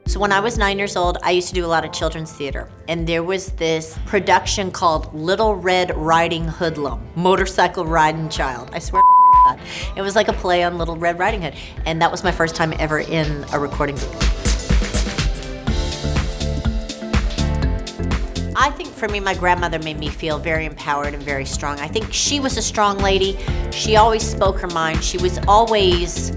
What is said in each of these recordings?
So when I was 9 years old, I used to do a lot of children's theater. And there was this production called Little Red Riding Hoodlum, Motorcycle Riding Child. I swear to God. It was like a play on Little Red Riding Hood. And that was my first time ever in a recording booth. I think for me, my grandmother made me feel very empowered and very strong. I think she was a strong lady. She always spoke her mind. She was always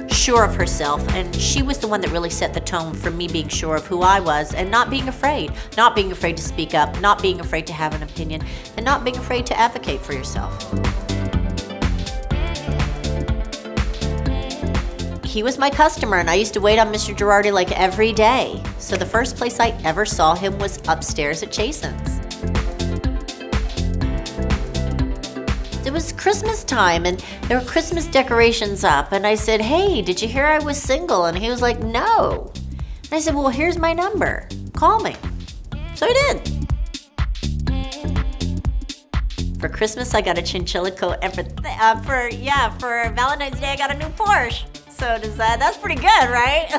sure of herself, and she was the one that really set the tone for me being sure of who I was and not being afraid to speak up, not being afraid to have an opinion, and not being afraid to advocate for yourself. He was my customer, and I used to wait on Mr. Girardi like every day. So the first place I ever saw him was upstairs at Jason's. It was Christmas time, and there were Christmas decorations up, and I said, "Hey, did you hear I was single?" And he was like, "No." And I said, "Well, here's my number. Call me." So I did. For Christmas, I got a chinchilla coat, and for Valentine's Day, I got a new Porsche. So that's pretty good, right?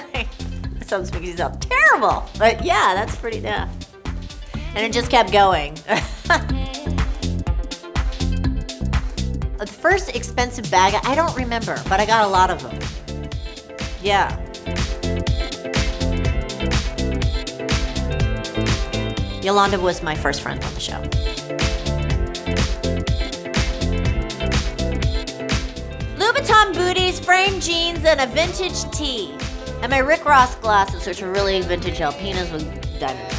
That sounds making me sound terrible, but yeah, that's pretty, yeah. And it just kept going. The first expensive bag, I don't remember, but I got a lot of them. Yeah. Yolanda was my first friend on the show. Louboutin booties, framed jeans, and a vintage tee. And my Rick Ross glasses, which are really vintage Alpinas with diamonds.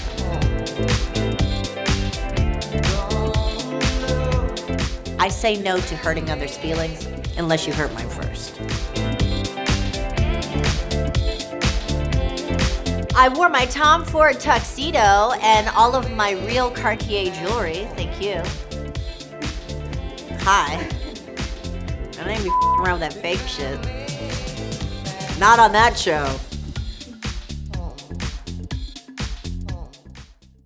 I say no to hurting others' feelings unless you hurt mine first. I wore my Tom Ford tuxedo and all of my real Cartier jewelry. Thank you. Hi. I don't even be around with that fake shit. Not on that show.